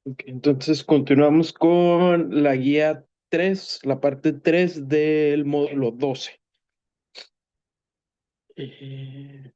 Ok, entonces continuamos con la guía 3, la parte 3 del módulo 12. Eh,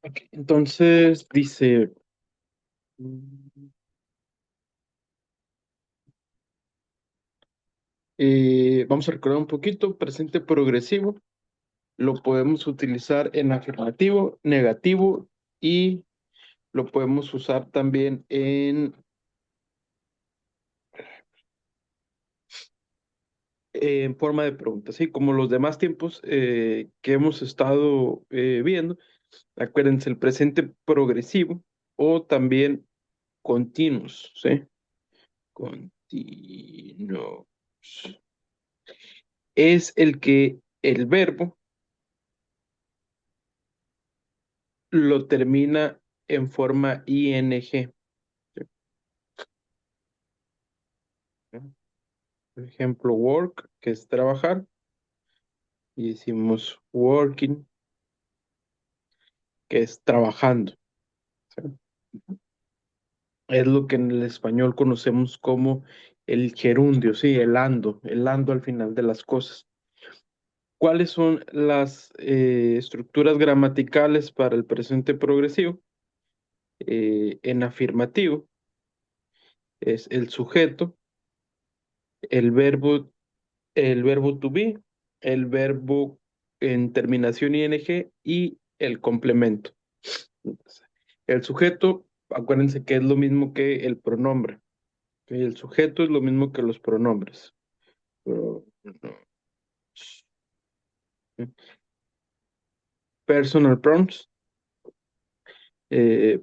ok, entonces dice, mm, vamos a recordar un poquito, presente progresivo, lo podemos utilizar en afirmativo, negativo y lo podemos usar también en forma de pregunta, ¿sí? Como los demás tiempos que hemos estado viendo. Acuérdense, el presente progresivo o también continuos, ¿sí? Continuos. Es el que el verbo lo termina en forma ing. ¿Sí? Por ejemplo, work, que es trabajar, y decimos working, que es trabajando. ¿Sí? Es lo que en el español conocemos como el gerundio, sí, el ando al final de las cosas. ¿Cuáles son las estructuras gramaticales para el presente progresivo? En afirmativo es el sujeto, el verbo, el verbo to be, el verbo en terminación ing y el complemento. El sujeto, acuérdense que es lo mismo que el pronombre. ¿Ok? El sujeto es lo mismo que los pronombres. Pronombres. Personal pronouns,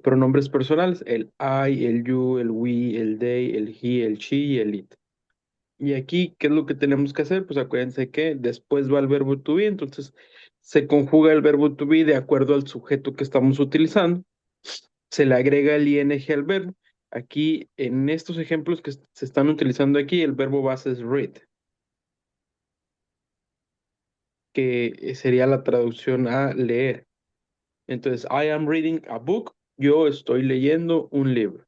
pronombres personales, el I, el you, el we, el they, el he, el she y el it. Y aquí, ¿qué es lo que tenemos que hacer? Pues acuérdense que después va el verbo to be, entonces se conjuga el verbo to be de acuerdo al sujeto que estamos utilizando, se le agrega el ing al verbo. Aquí, en estos ejemplos que se están utilizando aquí, el verbo base es read, que sería la traducción a leer. Entonces, I am reading a book, yo estoy leyendo un libro.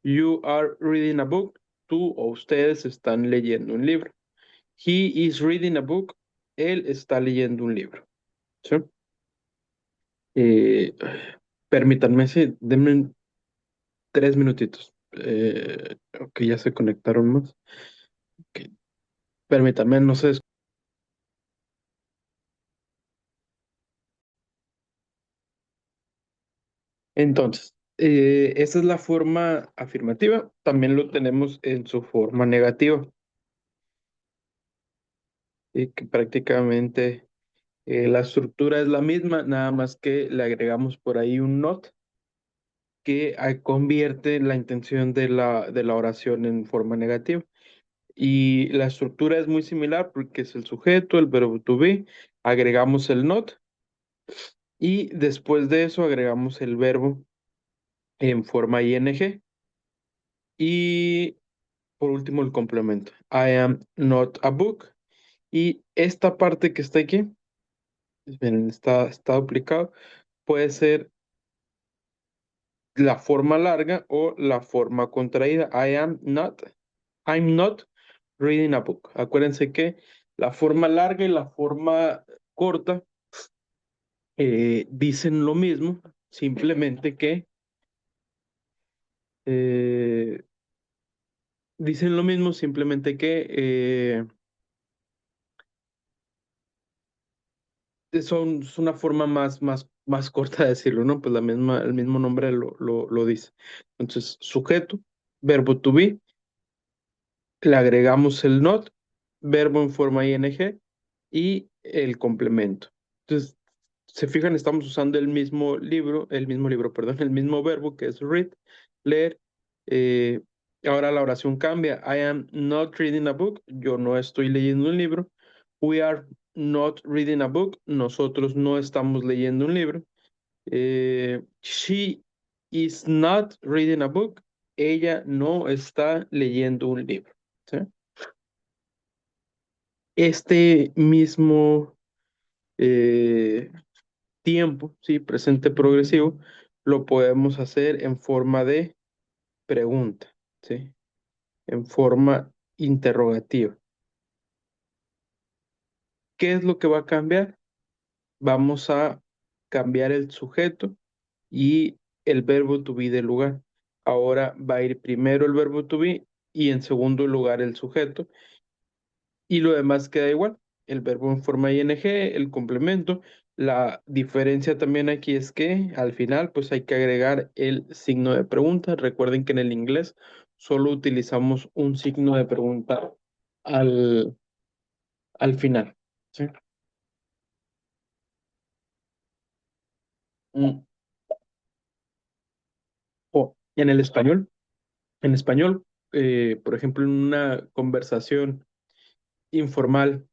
You are reading a book. Tú o ustedes están leyendo un libro. He is reading a book. Él está leyendo un libro. ¿Sí? Eh, permítanme, sí, denme 3 minutitos. Ok, ya se conectaron más. Ok, permítanme, no sé. Entonces, esa es la forma afirmativa. También lo tenemos en su forma negativa. Y que prácticamente la estructura es la misma, nada más que le agregamos por ahí un not que convierte la intención de la oración en forma negativa. Y la estructura es muy similar porque es el sujeto, el verbo to be, agregamos el not y después de eso agregamos el verbo en forma ing y por último el complemento. I am not a book. Y esta parte que está aquí, miren, está duplicado, puede ser la forma larga o la forma contraída. I'm not reading a book. Acuérdense que la forma larga y la forma corta dicen lo mismo, simplemente que eh, dicen lo mismo, simplemente que es una forma más corta de decirlo, ¿no? Pues el mismo nombre lo dice. Entonces, sujeto, verbo to be, le agregamos el not, verbo en forma ing y el complemento. Entonces, se fijan, estamos usando el mismo libro, perdón, el mismo verbo que es read, leer. Eh, Ahora la oración cambia. I am not reading a book. Yo no estoy leyendo un libro. We are not reading a book. Nosotros no estamos leyendo un libro. She is not reading a book. Ella no está leyendo un libro. ¿Sí? Este mismo eh, tiempo, ¿sí? Presente progresivo, lo podemos hacer en forma de pregunta, ¿sí? En forma interrogativa. ¿Qué es lo que va a cambiar? Vamos a cambiar el sujeto y el verbo to be de lugar. Ahora va a ir primero el verbo to be y en segundo lugar el sujeto. Y lo demás queda igual. El verbo en forma ing, el complemento. La diferencia también aquí es que al final pues hay que agregar el signo de pregunta. Recuerden que en el inglés solo utilizamos un signo de pregunta al, al final. ¿Sí? Mm. O en español, por ejemplo, en una conversación informal,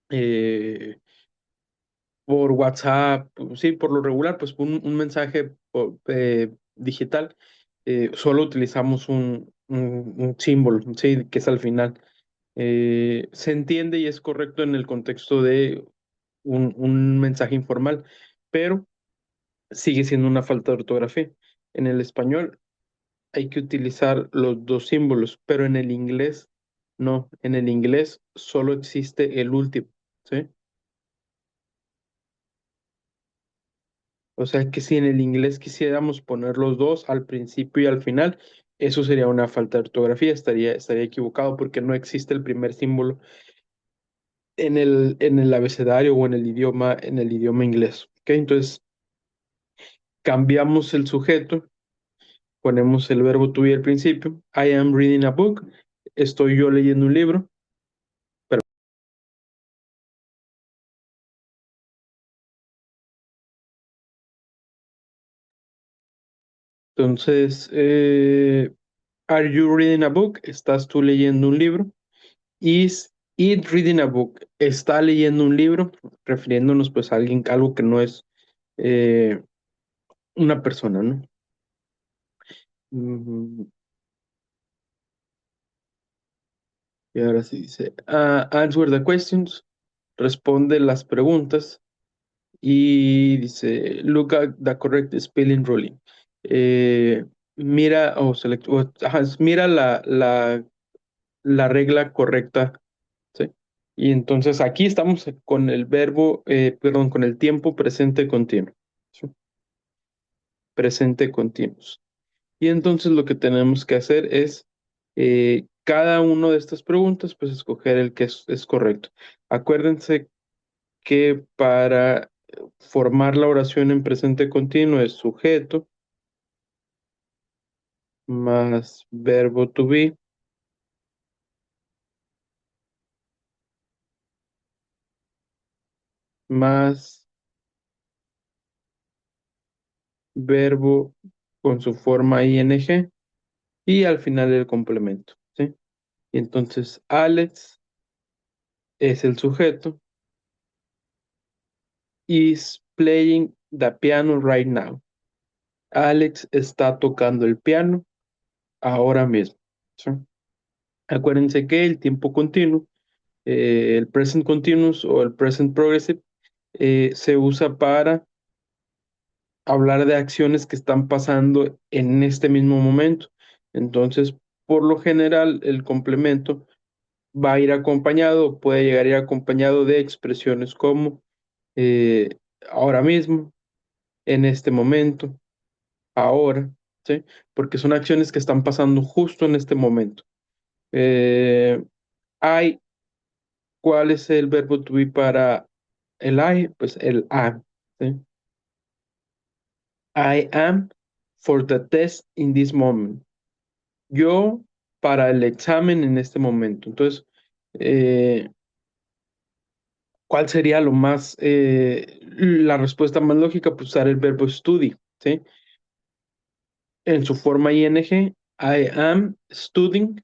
eh, por WhatsApp, sí, por lo regular, pues un mensaje digital, solo utilizamos un símbolo, sí, que es al final. Se entiende y es correcto en el contexto de un mensaje informal, pero sigue siendo una falta de ortografía. En el español hay que utilizar los dos símbolos, pero en el inglés no, en el inglés solo existe el último, ¿sí? O sea que si en el inglés quisiéramos poner los dos al principio y al final, eso sería una falta de ortografía, estaría equivocado porque no existe el primer símbolo en el abecedario o en el idioma inglés. ¿Ok? Entonces, cambiamos el sujeto, ponemos el verbo to be al principio. I am reading a book. Estoy yo leyendo un libro. Pero, entonces, are you reading a book? ¿Estás tú leyendo un libro? Is it reading a book? ¿Está leyendo un libro? Refiriéndonos pues a alguien, algo que no es eh, una persona, ¿no? Mm, y ahora sí dice, answer the questions, responde las preguntas y dice, look at the correct spelling ruling. Mira o mira la regla correcta, ¿sí? Y entonces aquí estamos con el verbo, perdón, con el tiempo presente continuo. ¿Sí? Presente continuos. Y entonces lo que tenemos que hacer es cada una de estas preguntas, pues escoger el que es correcto. Acuérdense que para formar la oración en presente continuo es sujeto más verbo to be más verbo con su forma ing y al final el complemento, ¿sí? Y entonces Alex es el sujeto, is playing the piano right now. Alex está tocando el piano ahora mismo, ¿sí? Acuérdense que el tiempo continuo, el present continuous o el present progressive, se usa para hablar de acciones que están pasando en este mismo momento. Entonces, por lo general, el complemento va a ir acompañado, puede llegar a ir acompañado de expresiones como ahora mismo, en este momento, ahora, ¿sí? Porque son acciones que están pasando justo en este momento. Eh, I, ¿cuál es el verbo to be para el I? Pues el am, ¿sí? I am for the test in this moment. Yo para el examen en este momento. Entonces, eh, ¿cuál sería lo más, la respuesta más lógica? Pues usar el verbo study, ¿sí? En su forma ing, I am studying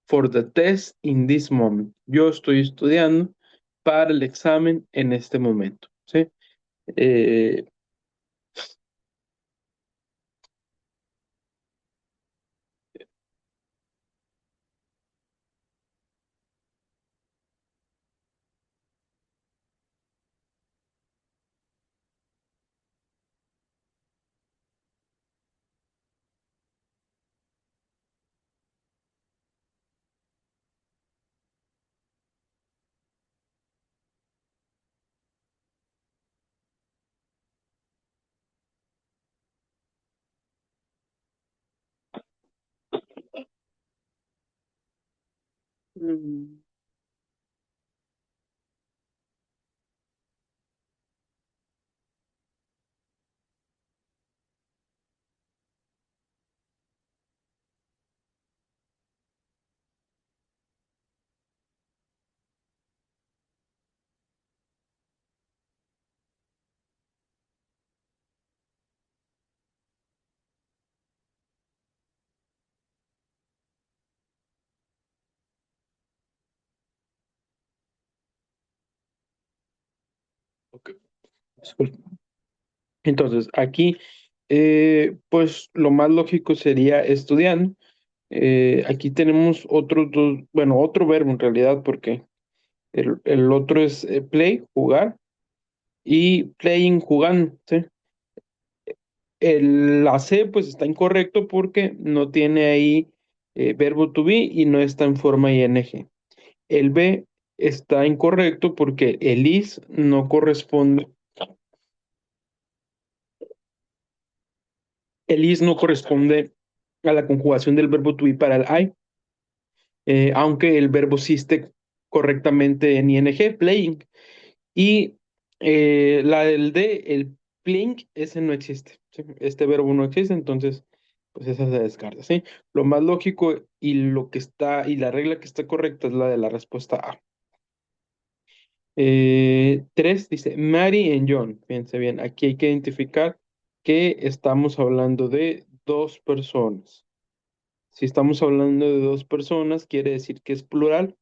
for the test in this moment. Yo estoy estudiando para el examen en este momento, ¿sí? Eh, mm, ok, disculpe. Entonces, aquí, pues lo más lógico sería estudiando. Aquí tenemos otros dos, bueno, otro verbo en realidad, porque el otro es play, jugar, y playing, jugando, ¿sí? La C pues está incorrecto porque no tiene ahí verbo to be y no está en forma ing. El B está incorrecto porque el is no corresponde, el is no corresponde a la conjugación del verbo to be para el I, aunque el verbo sí esté correctamente en ing, playing. Y la del D, el playing, ese no existe, ¿sí? Este verbo no existe, entonces, pues esa se descarta, ¿sí? Lo más lógico y lo que está, y la regla que está correcta es la de la respuesta A. Tres dice Mary and John. Fíjense bien, aquí hay que identificar que estamos hablando de dos personas. Si estamos hablando de dos personas, quiere decir que es plural,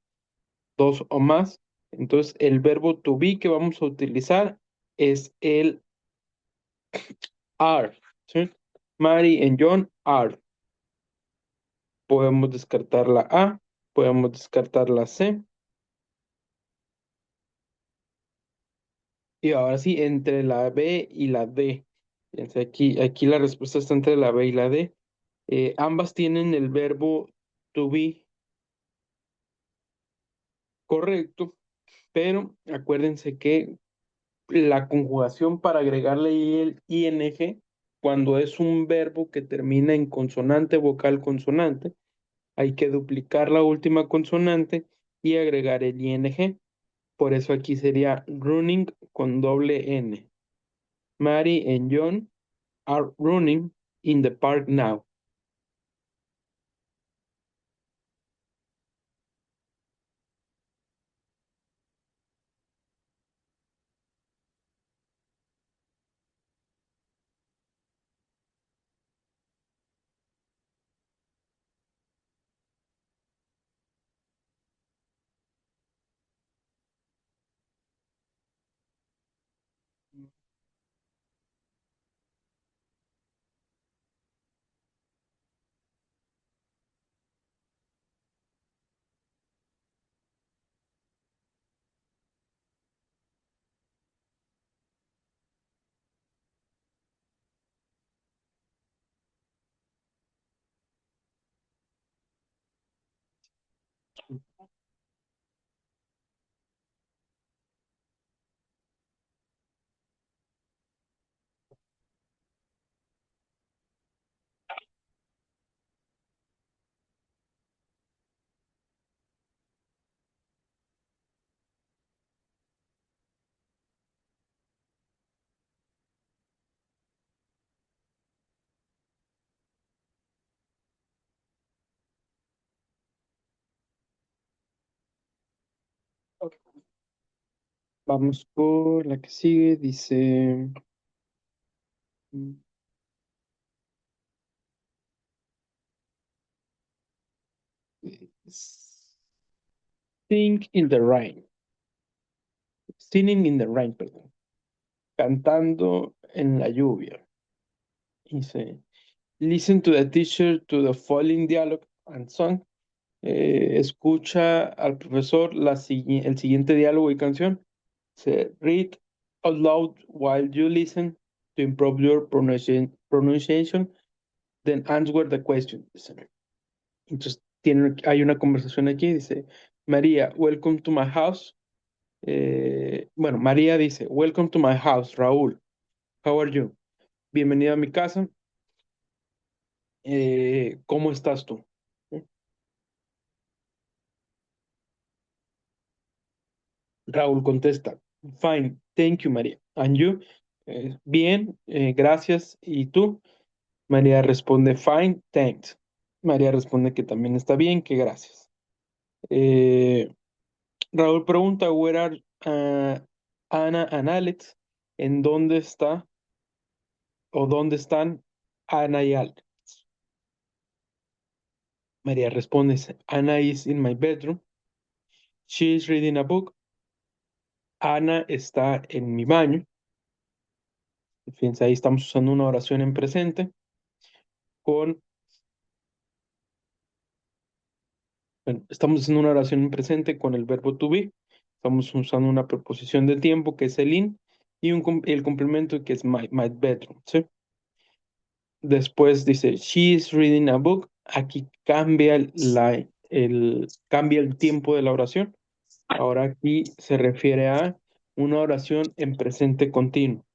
dos o más. Entonces, el verbo to be que vamos a utilizar es el are, ¿sí? Mary and John are. Podemos descartar la A, podemos descartar la C. Y ahora sí, entre la B y la D. Fíjense, aquí la respuesta está entre la B y la D. Ambas tienen el verbo to be correcto, pero acuérdense que la conjugación para agregarle el ing, cuando es un verbo que termina en consonante, vocal, consonante, hay que duplicar la última consonante y agregar el ing. Por eso aquí sería running con doble N. Mary and John are running in the park now. Vamos con la que sigue. Dice, Sing in the rain. Singing in the rain, perdón. Cantando en la lluvia. Dice, listen to the teacher to the following dialogue and song. Escucha al profesor el siguiente diálogo y canción. Dice, read out loud while you listen to improve your pronunciation, then answer the question. Dice. Entonces, hay una conversación aquí, dice, María, welcome to my house. Bueno, María dice, welcome to my house, Raúl. How are you? Bienvenido a mi casa. ¿Cómo estás tú? Raúl contesta, fine, thank you, María. And you? Bien, gracias. ¿Y tú? María responde, fine, thanks. María responde que también está bien, que gracias. Eh, Raúl pregunta, where are Ana and Alex? ¿En dónde está o dónde están Ana y Alex? María responde, Ana is in my bedroom. She is reading a book. Ana está en mi baño. Fíjense, ahí estamos usando una oración en presente con, bueno, estamos haciendo una oración en presente con el verbo to be. Estamos usando una preposición de tiempo que es el in y el complemento que es my bedroom, ¿sí? Después dice, she is reading a book. Aquí cambia el tiempo de la oración. Ahora aquí se refiere a una oración en presente continuo.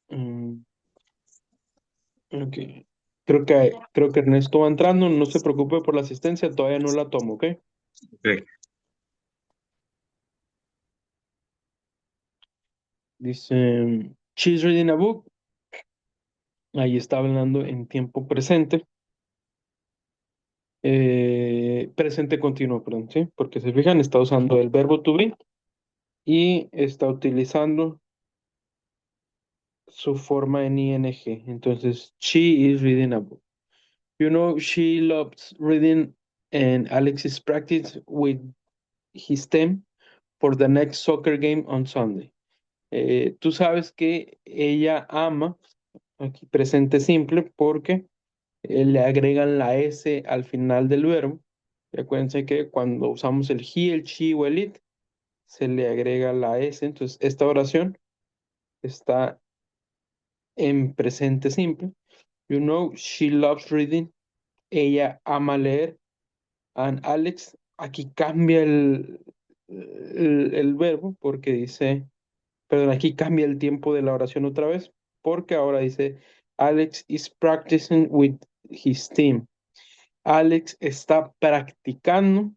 Mm, ok. Creo que Ernesto va entrando. No se preocupe por la asistencia. Todavía no la tomo, ¿ok? Ok. Dice, she's reading a book. Ahí está hablando en tiempo presente. Presente continuo, perdón, ¿sí? Porque se fijan, está usando el verbo to be y está utilizando su forma en ing. Entonces, she is reading a book. You know, she loves reading and Alex is practice with his team for the next soccer game on Sunday. Tú sabes que ella ama, aquí presente simple, porque le agregan la S al final del verbo. Y acuérdense que cuando usamos el he, el she o el it, se le agrega la S. Entonces, esta oración está en presente simple. You know, she loves reading. Ella ama leer. And Alex, aquí cambia el verbo porque dice, perdón, aquí cambia el tiempo de la oración otra vez, porque ahora dice, Alex is practicing with his team. Alex está practicando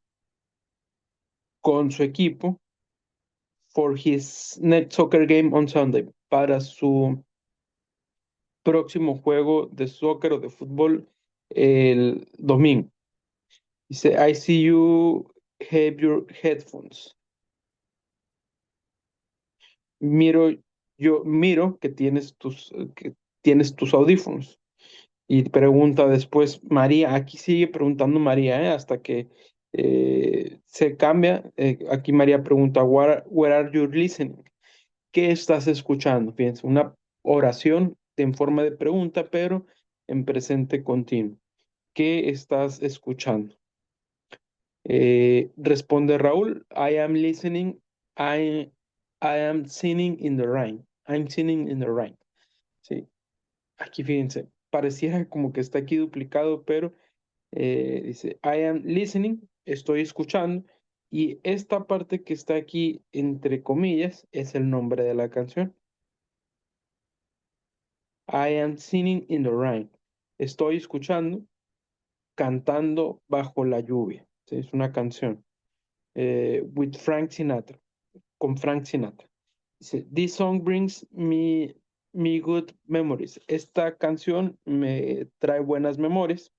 con su equipo for his next soccer game on Sunday, para su próximo juego de soccer o de fútbol el domingo. Dice, I see you have your headphones. Yo miro que tienes tus audífonos. Y pregunta después María, aquí sigue preguntando María, hasta que se cambia. Aquí María pregunta, where are you listening? ¿Qué estás escuchando? Fíjense, una oración en forma de pregunta, pero en presente continuo. ¿Qué estás escuchando? Responde Raúl, I am listening, I, I am singing in the rain. I'm singing in the rain. Sí, aquí fíjense, pareciera como que está aquí duplicado, pero dice, I am listening, estoy escuchando, y esta parte que está aquí entre comillas es el nombre de la canción. I am singing in the rain. Estoy escuchando, cantando bajo la lluvia. Sí, es una canción. With Frank Sinatra, con Frank Sinatra. Dice, this song brings me good memories. Esta canción me trae buenas memorias.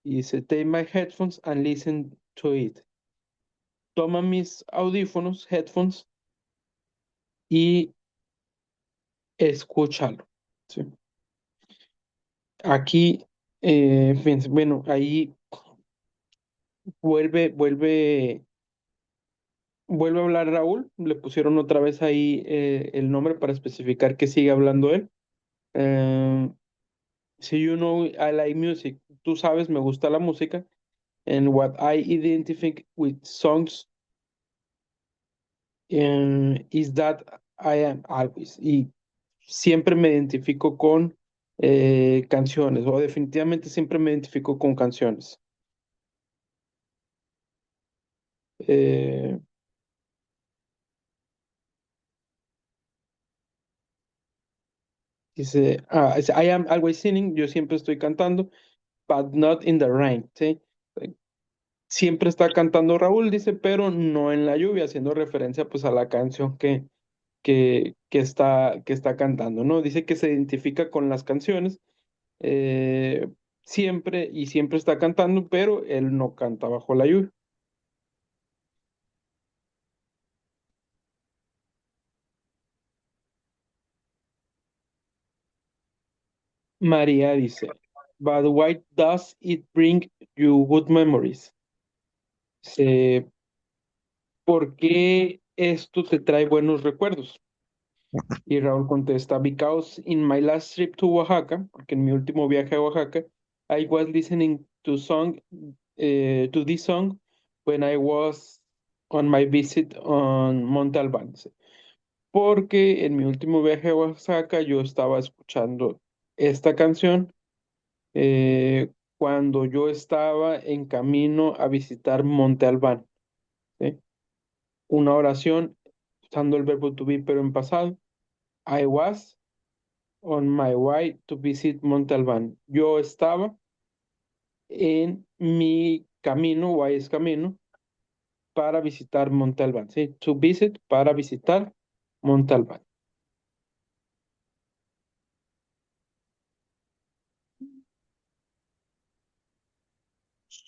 Y dice, take my headphones and listen to it. toma mis audífonos, headphones, y escúchalo. ¿Sí? Aquí, fíjense, bueno, ahí vuelve a hablar Raúl. Le pusieron otra vez ahí el nombre para especificar que sigue hablando él. Eh, si you know I like music, tú sabes, me gusta la música. And what I identify with songs is that I am always. Y siempre me identifico con canciones, o definitivamente siempre me identifico con canciones. Eh, dice, I am always singing, yo siempre estoy cantando, but not in the rain, ¿sí? Siempre está cantando Raúl, dice, pero no en la lluvia, haciendo referencia pues a la canción que está cantando, ¿no? Dice que se identifica con las canciones eh, siempre y siempre está cantando, pero él no canta bajo la lluvia. María dice, but why does it bring you good memories? Dice, ¿por qué esto te trae buenos recuerdos? Y Raúl contesta, because in my last trip to Oaxaca, porque en mi último viaje a Oaxaca, I was listening to this song when I was on my visit on Monte Albán. Porque en mi último viaje a Oaxaca yo estaba escuchando esta canción cuando yo estaba en camino a visitar Monte Albán, ¿sí? Una oración usando el verbo to be, pero en pasado. I was on my way to visit Monte Albán. Yo estaba en mi camino, way es camino, para visitar Monte Albán, ¿sí? To visit, para visitar Monte Albán.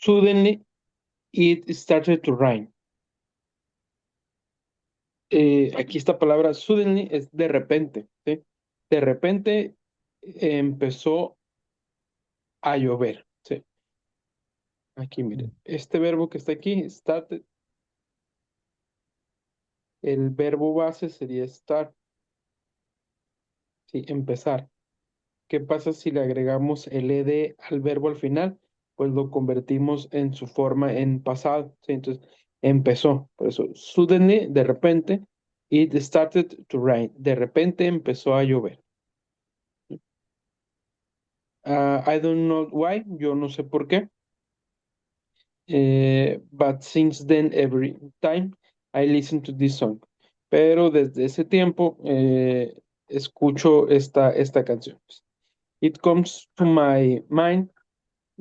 Suddenly it started to rain. Aquí esta palabra suddenly es de repente, ¿sí? De repente empezó a llover, ¿sí? Aquí miren, este verbo que está aquí, started, el verbo base sería start, ¿sí? Empezar. ¿Qué pasa si le agregamos el ed al verbo al final? Pues lo convertimos en su forma en pasado, ¿sí? Entonces, empezó, por eso, suddenly, de repente, it started to rain, de repente empezó a llover. I don't know why, yo no sé por qué, but since then, every time I listen to this song. Pero desde ese tiempo escucho esta canción. It comes to my mind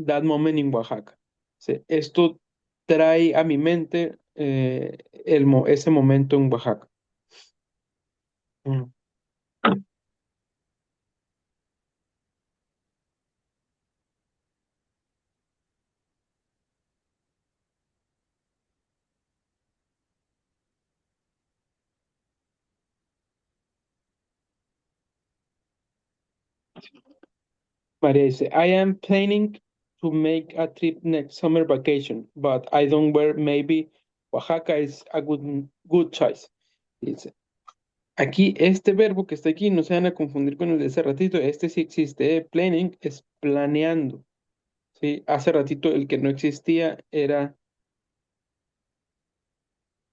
that moment in Oaxaca. Sí, esto trae a mi mente ese momento en Oaxaca. Mm. María dice, I am planning to make a trip next summer vacation, but I don't wear maybe Oaxaca is a good choice. Dice, aquí este verbo que está aquí, no se van a confundir con el de hace ratito, este sí existe, planning es planeando, ¿sí? Hace ratito el que no existía era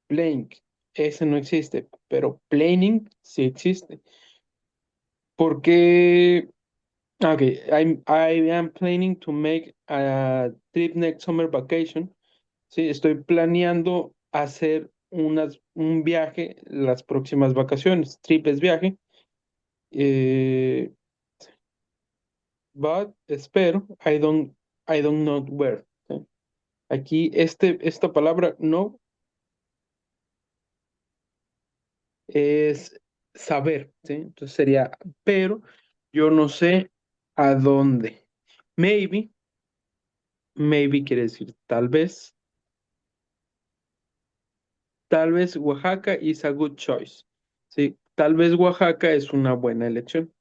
playing, ese no existe, pero planning sí existe. Porque, okay, I am planning to make a trip next summer vacation. Sí, estoy planeando hacer un viaje las próximas vacaciones. Trip es viaje. eh, but espero, I don't know where. ¿Sí? Aquí, esta palabra no es saber, ¿sí? Entonces sería, pero yo no sé a dónde. Maybe quiere decir tal vez. Tal vez Oaxaca is a good choice. Sí, tal vez Oaxaca es una buena elección.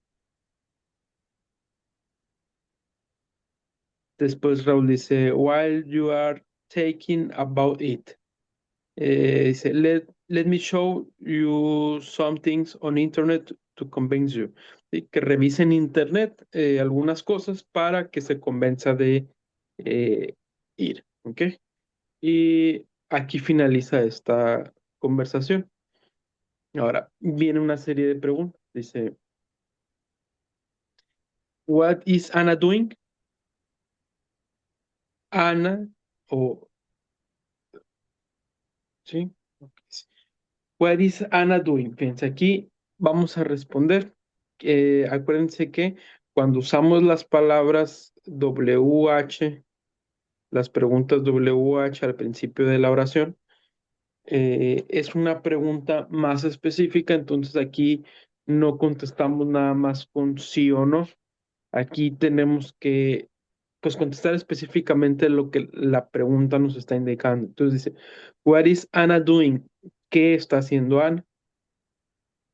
Después Raúl dice, while you are thinking about it. Dice, let me show you some things on internet to convince you. Sí, que revise en internet algunas cosas para que se convenza de eh, ir. ¿Ok? Y aquí finaliza esta conversación. Ahora viene una serie de preguntas. Dice, what is Anna doing? Anna, o, ¿sí? Ok. What is Anna doing? Fíjense, aquí vamos a responder. Acuérdense que cuando usamos las palabras WH, las preguntas WH al principio de la oración, es una pregunta más específica, entonces aquí no contestamos nada más con sí o no. Aquí tenemos que pues contestar específicamente lo que la pregunta nos está indicando. Entonces dice, what is Anna doing? ¿Qué está haciendo Anna?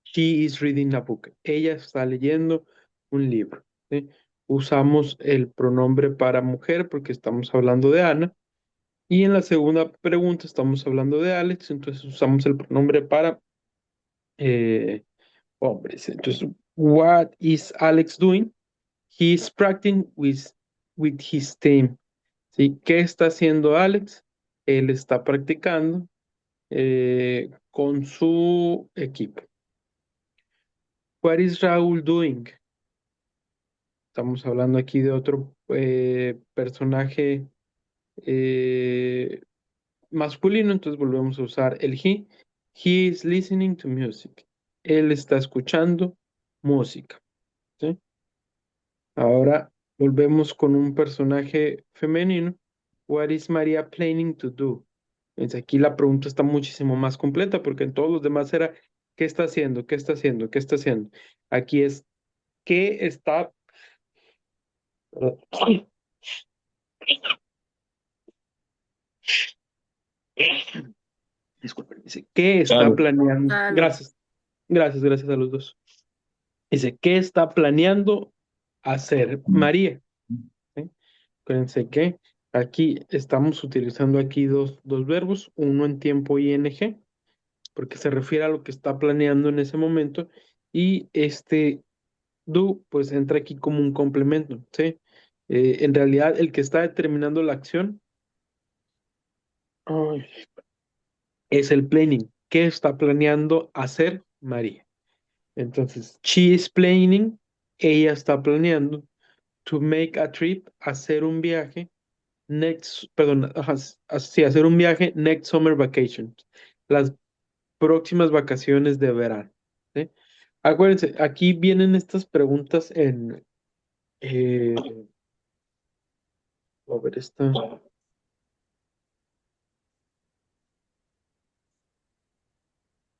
She is reading a book. Ella está leyendo un libro. ¿Sí? Usamos el pronombre para mujer porque estamos hablando de Ana. Y en la segunda pregunta estamos hablando de Alex, entonces usamos el pronombre para hombres. Entonces, what is Alex doing? He is practicing with his team. ¿Sí? ¿Qué está haciendo Alex? Él está practicando con su equipo. What is Raúl doing? Estamos hablando aquí de otro personaje eh, masculino, entonces volvemos a usar el he. He is listening to music. Él está escuchando música. ¿Sí? Ahora volvemos con un personaje femenino. What is María planning to do? Entonces, aquí la pregunta está muchísimo más completa porque en todos los demás era ¿qué está haciendo? ¿Qué está haciendo? ¿Qué está haciendo? Aquí es ¿qué está... Disculpen, dice, ¿qué está Claro. planeando? Salud. Gracias, gracias a los dos. Dice, ¿qué está planeando hacer María? ¿Sí? Acuérdense que aquí estamos utilizando aquí dos verbos, uno en tiempo ing, porque se refiere a lo que está planeando en ese momento, y este do, pues entra aquí como un complemento, ¿sí? En realidad, el que está determinando la acción ay, es el planning. ¿Qué está planeando hacer María? Entonces, she is planning, ella está planeando to make a trip, hacer un viaje, perdón, ajá, sí, hacer un viaje next summer vacation, las próximas vacaciones de verano. ¿Sí? Acuérdense, aquí vienen estas preguntas eh, a ver, esta,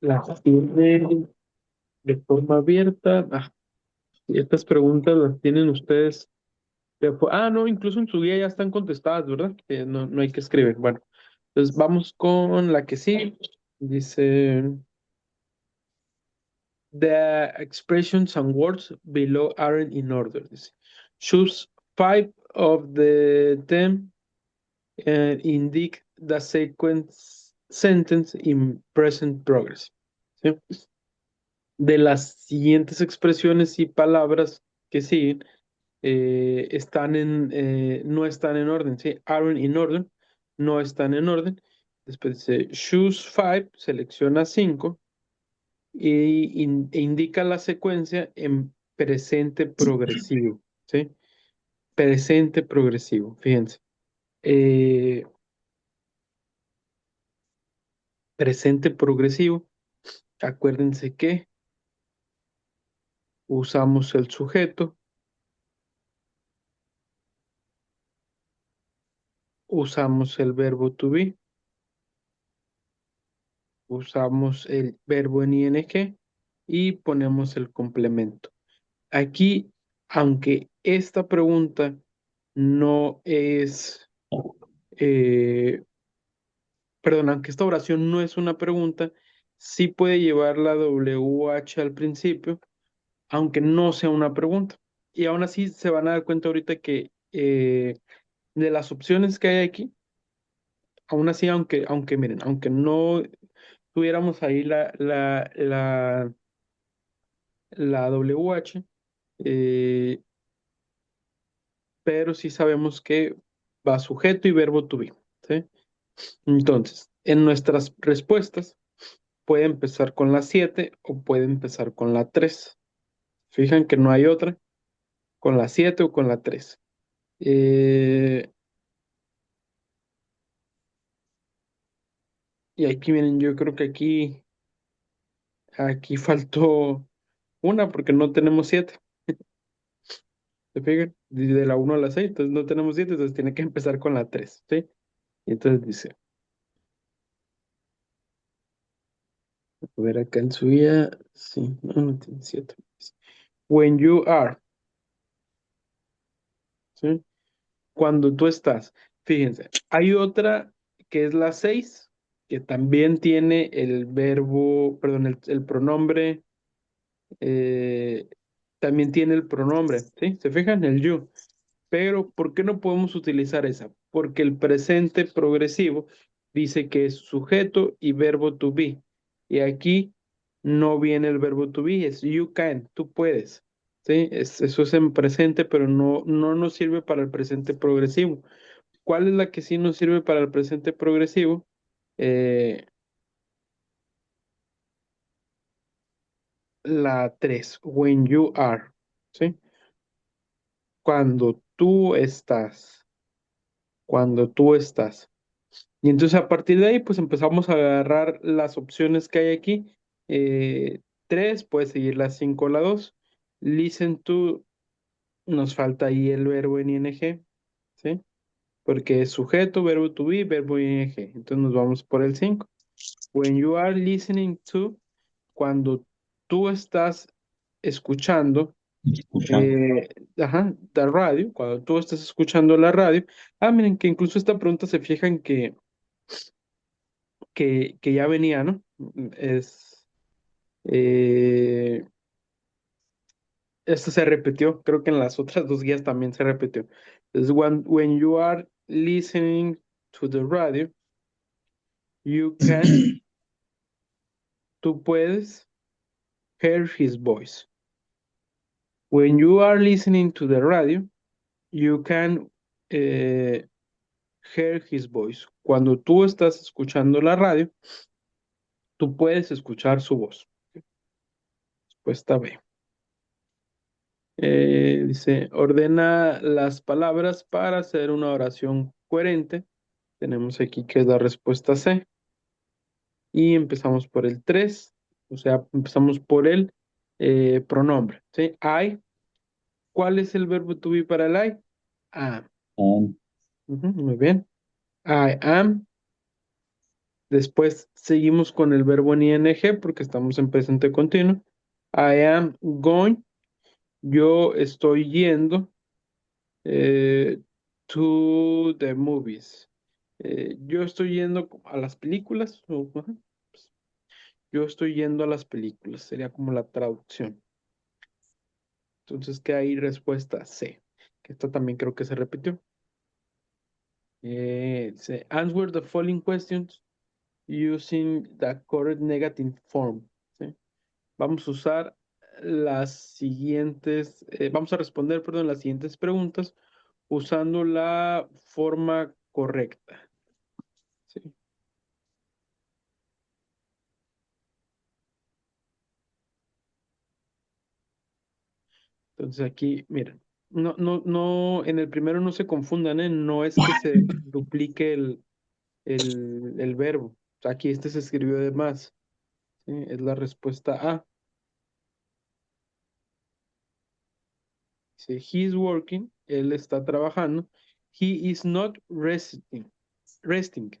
las tienen de forma abierta. Y estas preguntas las tienen ustedes. No, incluso en su guía ya están contestadas, ¿verdad? Que no hay que escribir. Bueno, entonces vamos con la que sí. Dice, the expressions and words below aren't in order. Dice, choose five of the 10 and indicate the sequence sentence in present progress. ¿Sí? De las siguientes expresiones y palabras que siguen, no están en orden, ¿sí? Aren't in order, no están en orden. Después dice choose five, selecciona cinco e indica la secuencia en presente progresivo, ¿sí? Presente progresivo, fíjense. Eh, presente progresivo, acuérdense que usamos el sujeto, usamos el verbo to be, usamos el verbo en ing y ponemos el complemento. Aquí, aunque esta pregunta no es, eh, perdón, aunque esta oración no es una pregunta, sí puede llevar la WH al principio, aunque no sea una pregunta. Y aún así se van a dar cuenta ahorita que de las opciones que hay aquí, aún así, aunque miren, aunque no tuviéramos ahí la WH, eh, pero sí sabemos que va sujeto y verbo to be, ¿sí? Entonces, en nuestras respuestas puede empezar con la 7 o puede empezar con la 3. Fijan que no hay otra, con la 7 o con la 3. Y aquí miren, yo creo que aquí faltó una porque no tenemos 7. ¿Se fijan? De la 1 a la 6, entonces no tenemos 7, entonces tiene que empezar con la 3, ¿sí? Y entonces dice, a ver acá en su guía, sí, no tiene 7. When you are, ¿sí? Cuando tú estás. Fíjense, hay otra que es la 6 que también tiene el verbo, perdón, el pronombre, eh, también tiene el pronombre, ¿sí? ¿Se fijan? El you. Pero, ¿por qué no podemos utilizar esa? Porque el presente progresivo dice que es sujeto y verbo to be. Y aquí no viene el verbo to be, es you can, tú puedes. ¿Sí? Eso es en presente, pero no nos sirve para el presente progresivo. ¿Cuál es la que sí nos sirve para el presente progresivo? Eh, la 3 when you are. ¿Sí? Cuando tú estás. Cuando tú estás. Y entonces a partir de ahí, pues empezamos a agarrar las opciones que hay aquí. 3, puede seguir la 5 o la 2. Listen to, nos falta ahí el verbo en ing, ¿sí? Porque es sujeto, verbo to be, verbo ing. Entonces nos vamos por el 5. When you are listening to, cuando tú estás escuchando, Escuchando. eh, la radio, cuando tú estás escuchando la radio. Miren que incluso esta pregunta se fijan que ya venía, ¿no? Es, eh, Esto se repitió, creo que en las otras dos guías también se repitió. Es when you are listening to the radio, you can, tú puedes hear his voice. When you are listening to the radio, you can eh, hear his voice. Cuando tú estás escuchando la radio, tú puedes escuchar su voz. Respuesta B. Dice, ordena las palabras para hacer una oración coherente. Tenemos aquí que es la respuesta C. Y empezamos por el 3, o sea, empezamos por el pronombre. ¿Sí? I. ¿Cuál es el verbo to be para el I? Am. Um, Ujú, muy bien. I am. Después seguimos con el verbo en ing porque estamos en presente continuo. I am going. Yo estoy yendo. To the movies. Yo estoy yendo a las películas. Ajá, pues, yo estoy yendo a las películas. Sería como la traducción. Entonces, ¿qué hay? Respuesta C. Que esta también creo que se repitió. Dice, answer the following questions using the correct negative form. ¿Sí? Vamos a usar las siguientes, vamos a responder, perdón, las siguientes preguntas usando la forma correcta. ¿Sí? Entonces aquí, miren, no, en el primero no se confundan, ¿eh? No es que se duplique el verbo. O sea, aquí este se escribió de más. ¿Sí? Es la respuesta A. Dice, he is working, él está trabajando. He is not resting.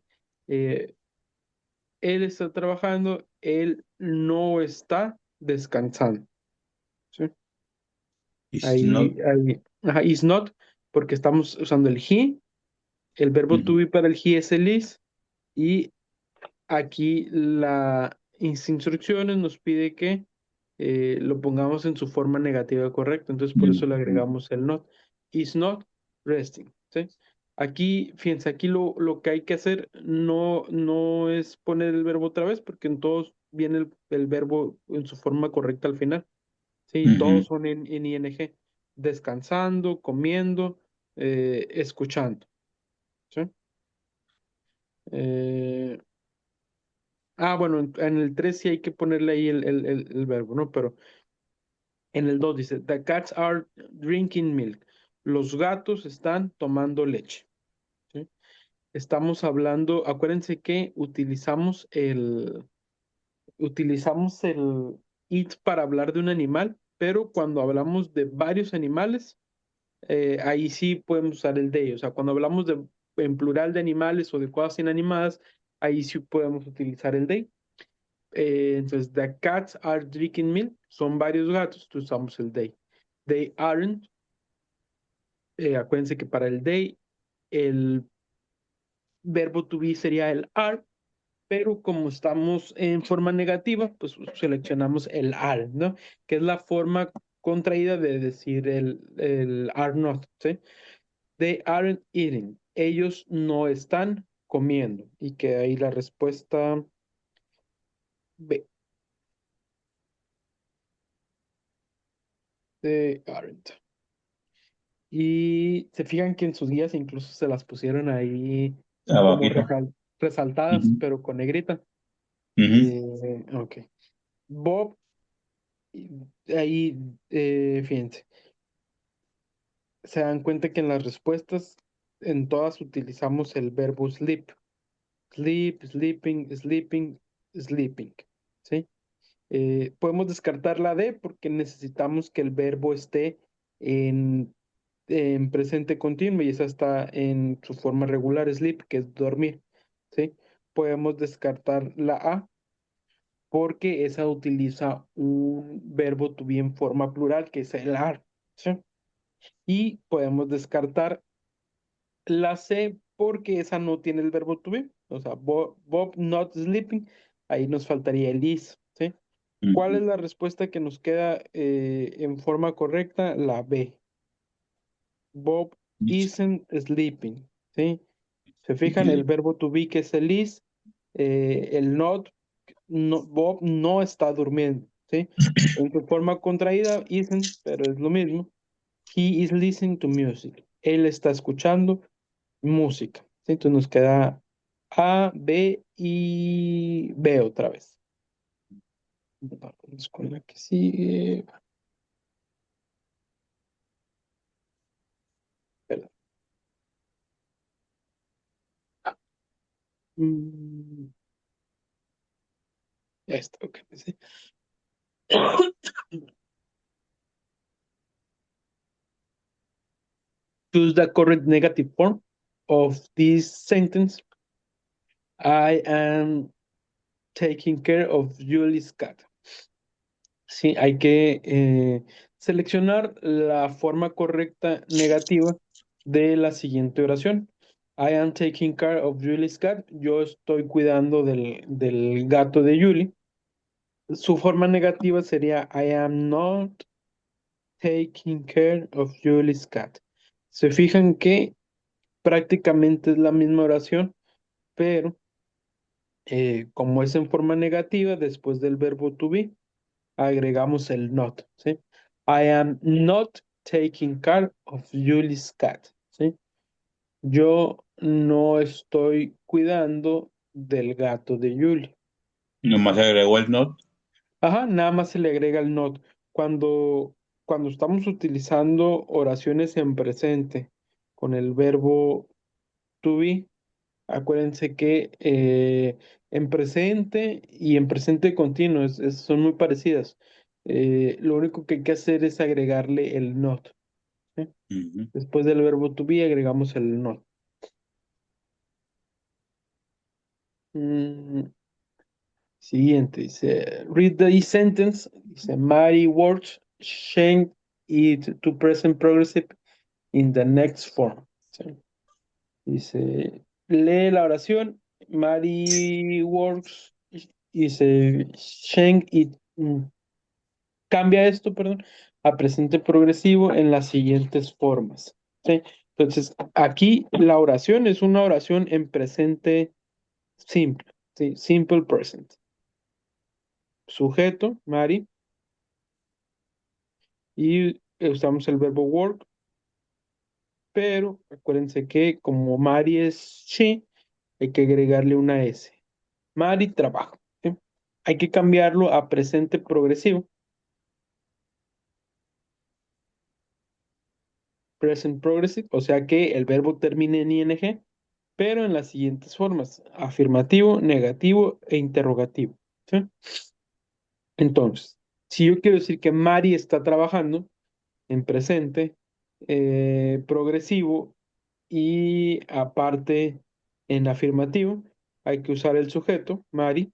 Eh, Él está trabajando, él no está descansando. ¿Sí? is not. Ahí, ajá, is not, porque estamos usando el he, el verbo to Mhm. be para el he es el is, y aquí las instrucciones nos pide que lo pongamos en su forma negativa correcta, entonces por eso le Ujú, agregamos el not. Is not resting, ¿sí? Aquí, fíjense, aquí lo que hay que hacer no es poner el verbo otra vez, porque en todos viene el verbo en su forma correcta al final, ¿sí? ujú. Todos son en ing, descansando, comiendo, escuchando, ¿sí? Eh, bueno, en el 3 sí hay que ponerle ahí el verbo, ¿no? Pero en el 2 dice, the cats are drinking milk. Los gatos están tomando leche, ¿sí? Estamos hablando, acuérdense que utilizamos el it para hablar de un animal, pero cuando hablamos de varios animales, ahí sí podemos usar el they. O sea, cuando hablamos en plural de animales o de cosas inanimadas, ahí sí podemos utilizar el they. Entonces, the cats are drinking milk. Son varios gatos, entonces usamos el they. They aren't. Acuérdense que para el they, el verbo to be sería el are, pero como estamos en forma negativa, pues seleccionamos el are, ¿no? Que es la forma contraída de decir el are not, ¿sí? They aren't eating. Ellos no están comiendo. Y que ahí la respuesta B. They aren't. Y se fijan que en sus guías incluso se las pusieron ahí como Abajito. resaltadas, Ujú, pero con negrita. ujú. Ok. Bob, ahí, fíjense, se dan cuenta que en las respuestas, en todas utilizamos el verbo sleep. Sleep, sleeping, sleeping, sleeping. ¿Sí? Podemos descartar la D porque necesitamos que el verbo esté en, en presente continuo y esa está en su forma regular, sleep, que es dormir. ¿Sí? Podemos descartar la A porque esa utiliza un verbo to be en forma plural, que es el are. ¿Sí? Y podemos descartar la C porque esa no tiene el verbo to be. O sea, Bob not sleeping, ahí nos faltaría el is. ¿Sí? ¿Cuál es Ujú. la respuesta que nos queda en forma correcta? La B. Bob Listo. isn't sleeping. ¿Sí? ¿Se fijan? El Ok. verbo to be que es el is, el not, Bob no está durmiendo. ¿Sí? En su forma contraída, isn't, pero es lo mismo. He is listening to music. Él está escuchando música. ¿Sí? Entonces nos queda A, B y B otra vez. Vamos con la que sigue. Perdón. Mm, Esta, ok. Sí. Choose the correct negative form of this sentence. I am taking care of Julie's cat. Sí, hay que seleccionar la forma correcta negativa de la siguiente oración. I am taking care of Julie's cat. Yo estoy cuidando del gato de Julie. Su forma negativa sería I am not taking care of Julie's cat. Se fijan que prácticamente es la misma oración, pero como es en forma negativa, después del verbo to be, agregamos el not, ¿sí? I am not taking care of Julie's cat, ¿sí? Yo no estoy cuidando del gato de Julie. Nomás agregó el not. Ajá, nada más se le agrega el not. Cuando estamos utilizando oraciones en presente con el verbo to be, acuérdense que en presente y en presente continuo son muy parecidas. Lo único que hay que hacer es agregarle el not. ¿Sí? Ujú. Después del verbo to be agregamos el not. Mm, Siguiente, dice, read the sentence. Dice, Mary works change it to present progressive in the next form. ¿Sí? Dice, lee la oración Mary works y se Sheng y cambia esto, perdón, a presente progresivo en las siguientes formas. ¿Sí? Entonces, aquí la oración es una oración en presente simple, ¿sí? Simple present. Sujeto, Mary, y usamos el verbo work, pero acuérdense que como Mary es she, hay que agregarle una S. Mary trabaja. ¿Sí? Hay que cambiarlo a presente progresivo. Present progressive, o sea que el verbo termine en ing, pero en las siguientes formas: afirmativo, negativo e interrogativo. ¿Sí? Entonces, si yo quiero decir que Mari está trabajando en presente, progresivo y aparte en afirmativo, hay que usar el sujeto, Mari,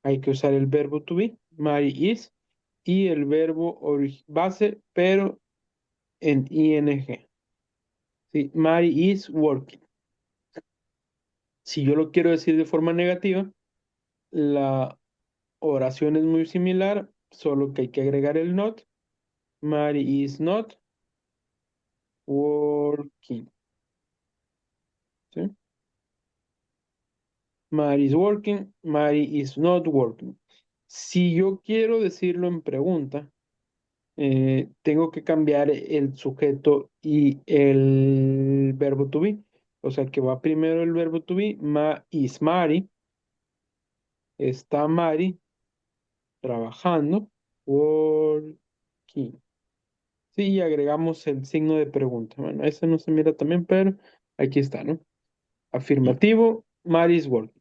hay que usar el verbo to be, Mari is, y el verbo base, pero en ing. ¿Sí? Mari is working. Si yo lo quiero decir de forma negativa, la oración es muy similar, solo que hay que agregar el not. Mary is not working. ¿Sí? Mary is working, Mary is not working. Si yo quiero decirlo en pregunta, tengo que cambiar el sujeto y el verbo to be. O sea que va primero el verbo to be, is Mary, está Mary trabajando, working. Sí, y agregamos el signo de pregunta. Bueno, eso no se mira también, pero aquí está, ¿no? Afirmativo, Mary is working.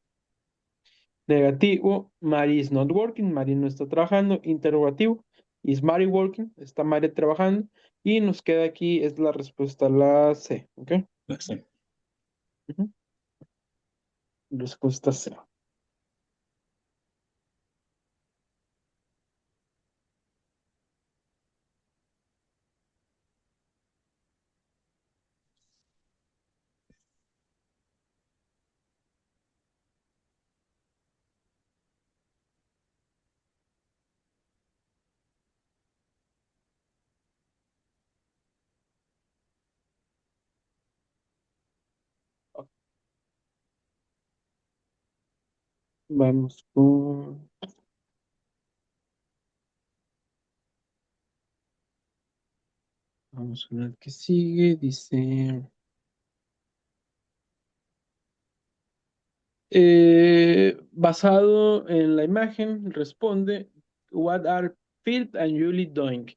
Negativo, Mary is not working, Mary no está trabajando. Interrogativo, is Mary working? ¿Está Mary trabajando? Y nos queda aquí, es la respuesta, la C, ¿ok? Sí. Ujú. Respuesta C. Vamos con... Vamos con el que sigue, dice... basado en la imagen, responde, What are Phil and Julie doing?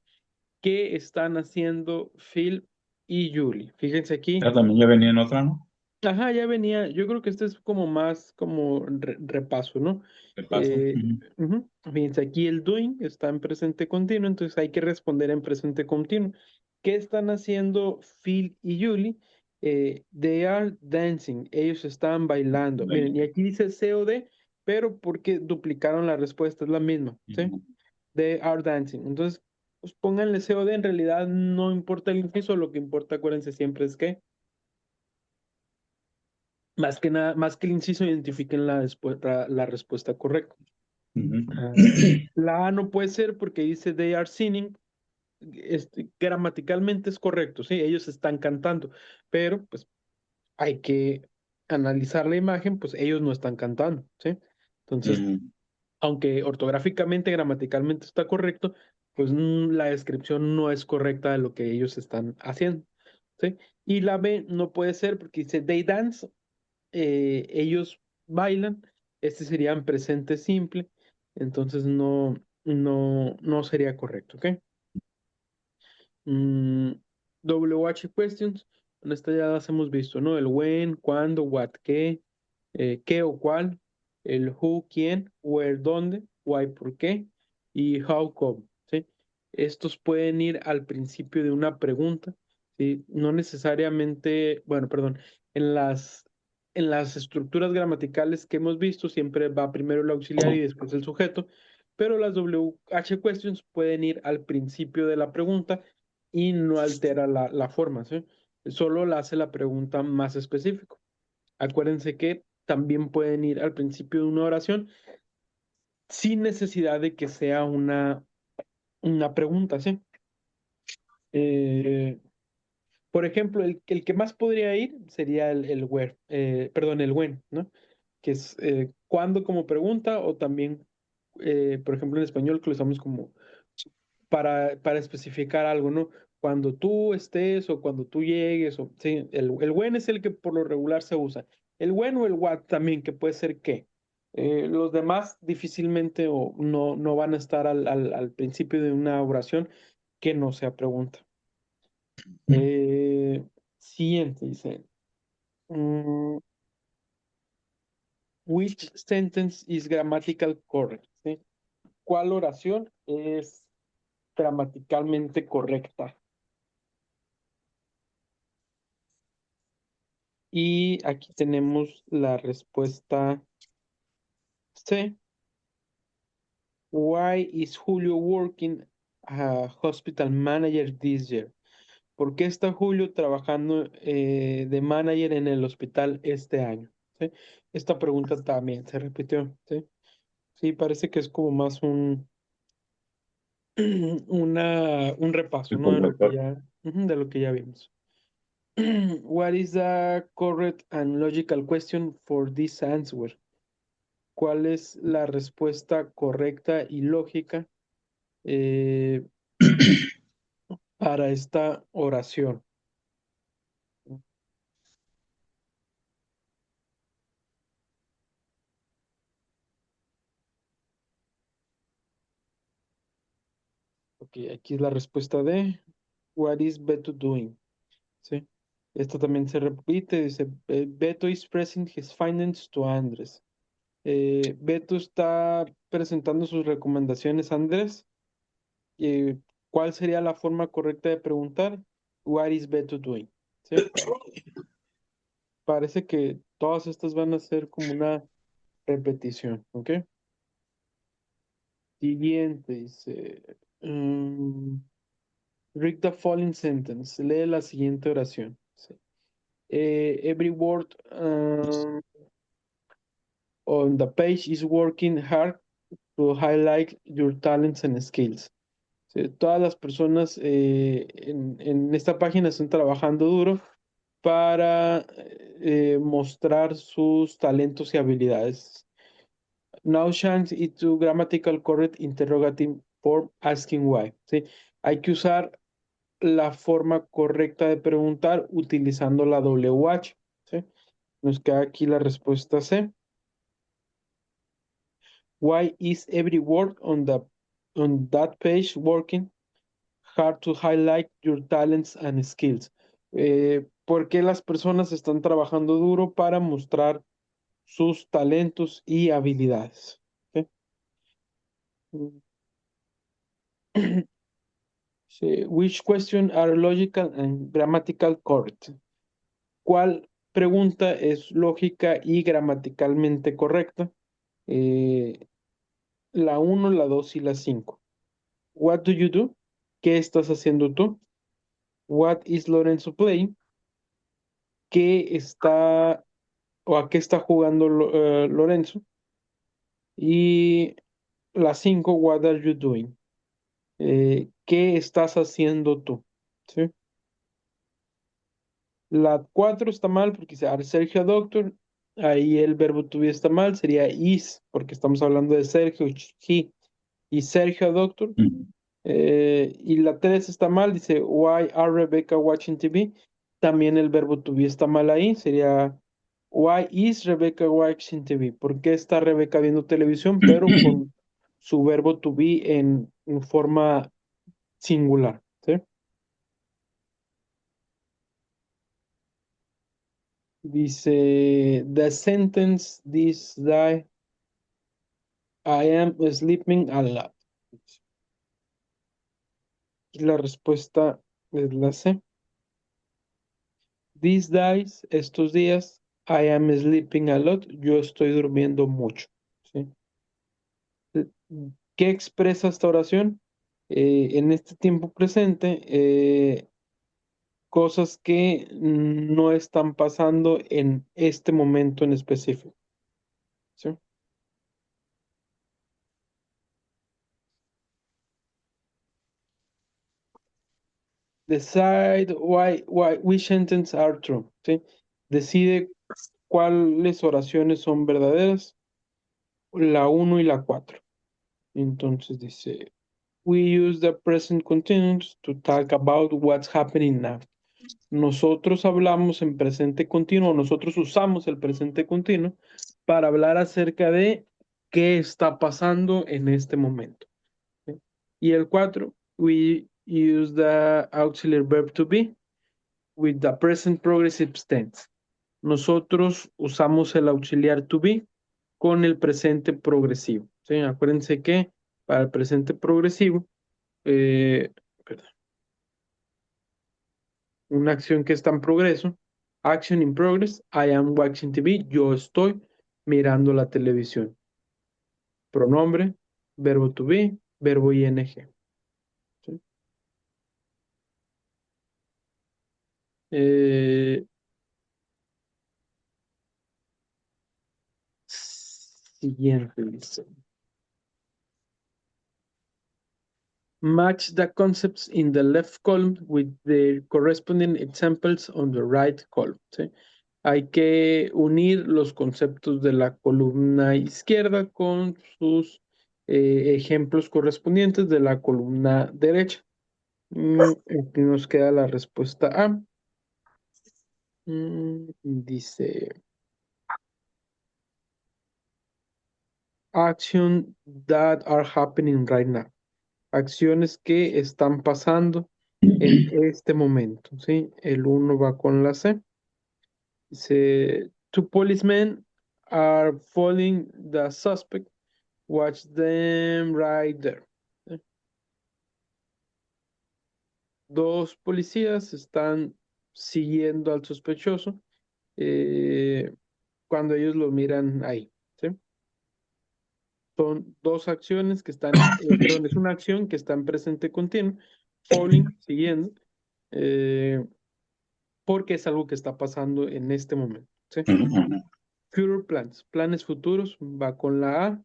¿Qué están haciendo Phil y Julie? Fíjense aquí. Ya también ya venía en otra, ¿no? Ajá, ya venía. Yo creo que este es como más como repaso, ¿no? ¿Qué pasa? Eh, ujú. Fíjense, aquí el doing está en presente continuo, entonces hay que responder en presente continuo. ¿Qué están haciendo Phil y Julie? They are dancing. Ellos están bailando. Miren, y aquí dice COD, pero porque duplicaron la respuesta, es la misma, ¿sí? They are dancing. Entonces, pues pónganle COD, en realidad no importa el inciso, lo que importa, acuérdense siempre es que más que nada, más que el inciso, identifiquen la respuesta correcta. Ah, la A no puede ser porque dice they are singing. Gramaticalmente es correcto, sí, ellos están cantando, pero pues hay que analizar la imagen, pues ellos no están cantando, ¿sí? Entonces, aunque ortográficamente, gramaticalmente está correcto, pues la descripción no es correcta de lo que ellos están haciendo, ¿sí? Y la B no puede ser porque dice they dance, ellos bailan, este sería en presente simple, entonces no sería correcto, ¿ok? Mm, WH questions, en esta ya las hemos visto, ¿no? El when, cuándo, what, qué o cuál, el who, quién, where, dónde, why, por qué, y how, cómo, ¿sí? Estos pueden ir al principio de una pregunta, ¿sí? No necesariamente, bueno, perdón, en las estructuras gramaticales que hemos visto, siempre va primero el auxiliar y después el sujeto, pero las WH questions pueden ir al principio de la pregunta y no altera la forma, ¿sí? Solo la hace la pregunta más específico. Acuérdense que también pueden ir al principio de una oración sin necesidad de que sea una pregunta, ¿sí? Eh, por ejemplo, el que más podría ir sería el where, perdón, el when, ¿no? Que es cuándo como pregunta o también, por ejemplo, en español que lo usamos como para especificar algo, ¿no? Cuando tú estés o cuando tú llegues, o, sí, el when es el que por lo regular se usa. El when o el what también, que puede ser qué. Los demás difícilmente o no van a estar al principio de una oración que no sea pregunta. Eh, Siguiente, dice. mm, which sentence is grammatical correct? ¿Sí? ¿Cuál oración es gramaticalmente correcta? Y aquí tenemos la respuesta C. Why is Julio working a hospital manager this year? ¿Por qué está Julio trabajando de manager en el hospital este año? ¿Sí? Esta pregunta también se repitió. ¿Sí? Sí, parece que es como más un repaso, El ¿no? corrector. De lo que ya vimos. What is the correct and logical question for this answer? ¿Cuál es la respuesta correcta y lógica eh, para esta oración? Ok, aquí es la respuesta de What is Beto doing? ¿Sí? Esto también se repite, dice, Beto is presenting his findings to Andrés. Beto está presentando sus recomendaciones a Andrés. Eh, ¿Cuál sería la forma correcta de preguntar? What is Beto doing? ¿Sí? Parece que todas estas van a ser como una repetición, ¿ok? Siguiente, dice, read the following sentence. Lee la siguiente oración. Sí. Every word on the page is working hard to highlight your talents and skills. Sí, todas las personas en esta página están trabajando duro para mostrar sus talentos y habilidades. Now change it to grammatical correct interrogative form asking why. ¿Sí? Hay que usar la forma correcta de preguntar utilizando la WH. ¿Sí? Nos queda aquí la respuesta C. Why is every word on that page working hard to highlight your talents and skills? ¿Por qué las personas están trabajando duro para mostrar sus talentos y habilidades? ¿Sí? Sí, which question are logical and grammatical correct? ¿Cuál pregunta es lógica y gramaticalmente correcta? Eh, la uno, la 2 y la 5. What do you do? ¿Qué estás haciendo tú? What is Lorenzo playing? ¿Qué está o a qué está jugando Lorenzo? Y la 5, what are you doing? ¿Qué estás haciendo tú? ¿Sí? La 4 está mal porque dice are Sergio Doctor. Ahí el verbo to be está mal, sería is, porque estamos hablando de Sergio, he, y Sergio Doctor. Y la 3 está mal, dice why are Rebecca watching TV? También el verbo to be está mal ahí, sería why is Rebecca watching TV? ¿Por qué está Rebeca viendo televisión, pero con su verbo to be en forma singular? ¿Sí? Dice the sentence this day I am sleeping a lot. Y la respuesta es la C. These days, estos días, I am sleeping a lot. Yo estoy durmiendo mucho. ¿Sí? ¿Qué expresa esta oración? En este tiempo presente, cosas que no están pasando en este momento en específico. ¿Sí? Decide which sentences are true. ¿Sí? Decide cuáles oraciones son verdaderas, la 1 y la 4. Entonces dice, we use the present continuous to talk about what's happening now. Nosotros hablamos en presente continuo, nosotros usamos el presente continuo para hablar acerca de qué está pasando en este momento. ¿Sí? Y el 4, we use the auxiliary verb to be with the present progressive tense. Nosotros usamos el auxiliar to be con el presente progresivo. ¿Sí? Acuérdense que para el presente progresivo, perdón, una acción que está en progreso, action in progress, I am watching TV, yo estoy mirando la televisión. Pronombre, verbo to be, verbo ing. ¿Sí? Siguiente dice. Match the concepts in the left column with the corresponding examples on the right column. ¿Sí? Hay que unir los conceptos de la columna izquierda con sus ejemplos correspondientes de la columna derecha. Aquí nos queda la respuesta A. Dice, action that are happening right now. Acciones que están pasando en este momento, ¿sí? El 1 va con la C. Dice, two policemen are following the suspect. Watch them right there. ¿Sí? Dos policías están siguiendo al sospechoso cuando ellos lo miran ahí. ¿Sí? Son dos acciones que están, perdón, es una acción que está en presente continuo, following, siguiendo, porque es algo que está pasando en este momento. ¿Sí? Future plans, planes futuros, va con la A.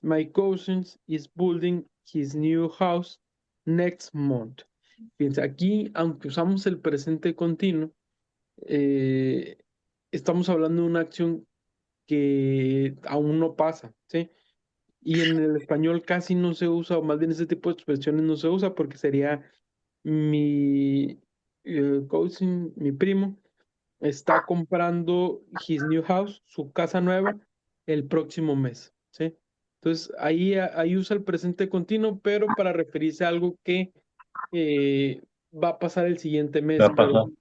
My cousin is building his new house next month. Fíjense, aquí, aunque usamos el presente continuo, estamos hablando de una acción que aún no pasa, ¿sí? Y en el español casi no se usa, o más bien ese tipo de expresiones no se usa porque sería mi cousin, mi primo, está comprando his new house, su casa nueva, el próximo mes, ¿sí? Entonces, ahí usa el presente continuo, pero para referirse a algo que va a pasar el siguiente ¿Qué mes, ha pero, pasado?